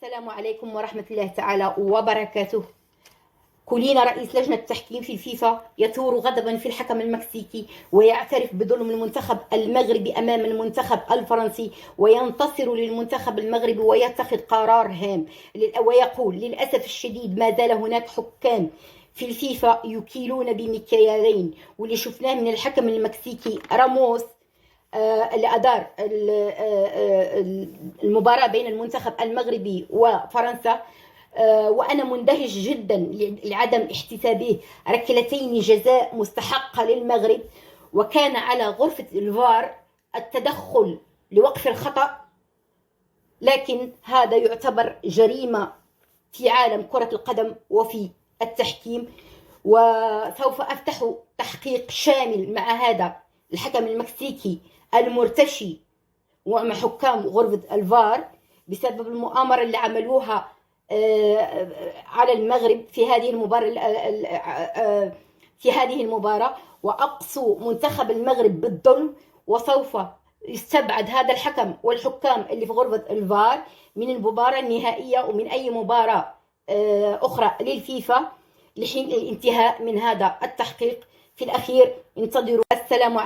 السلام عليكم ورحمة الله تعالى وبركاته. كولينا رئيس لجنة التحكيم في الفيفا يثور غضبا في الحكم المكسيكي ويعترف بظلم المنتخب المغربي أمام المنتخب الفرنسي، وينتصر للمنتخب المغربي ويتخذ قرار هام، ويقول: للأسف الشديد ما زال هناك حكام في الفيفا يكيلون بمكيالين. واللي شفناه من الحكم المكسيكي راموس اللي أدار المباراة بين المنتخب المغربي وفرنسا، وأنا مندهش جدا لعدم احتسابه ركلتين جزاء مستحقة للمغرب، وكان على غرفة الفار التدخل لوقف الخطأ، لكن هذا يعتبر جريمة في عالم كرة القدم وفي التحكيم. وسوف أفتح تحقيق شامل مع هذا الحكم المكسيكي المرتشي ومع حكام غرفة الفار بسبب المؤامرة اللي عملوها على المغرب في هذه المباراة، وأقصوا منتخب المغرب بالظلم. وسوف يستبعد هذا الحكم والحكام اللي في غرفة الفار من المباراة النهائية ومن أي مباراة أخرى للفيفا لحين الانتهاء من هذا التحقيق. في الأخير انتظروا. السلام عليكم.